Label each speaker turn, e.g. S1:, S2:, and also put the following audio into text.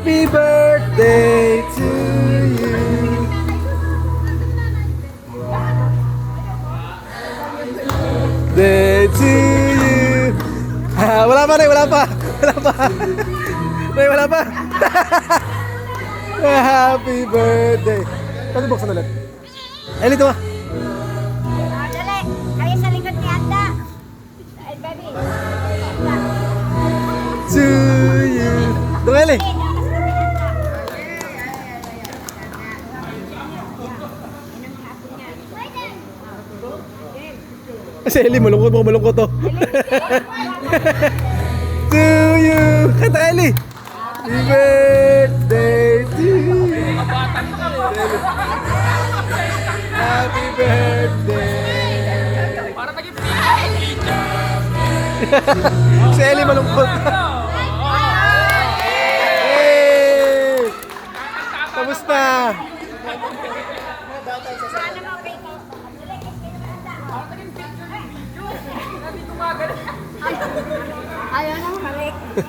S1: Happy birthday to you. Day to you. Wala pa rin, wala pa. Wala pa. Ray, wala pa. Happy birthday. Pwede buksan ulit. Ay, dito ba?
S2: Dali. Kayo sa likod ni Anda. Ay, baby.
S1: To you. Doon, Eli. Si Eli, malungkot mo, malungkot to. To you. Kata Eli. Happy birthday to you. Happy birthday.
S3: Para naging
S1: Si Eli malungkot. Hey! Kamusta?
S2: Ayaw na, mali.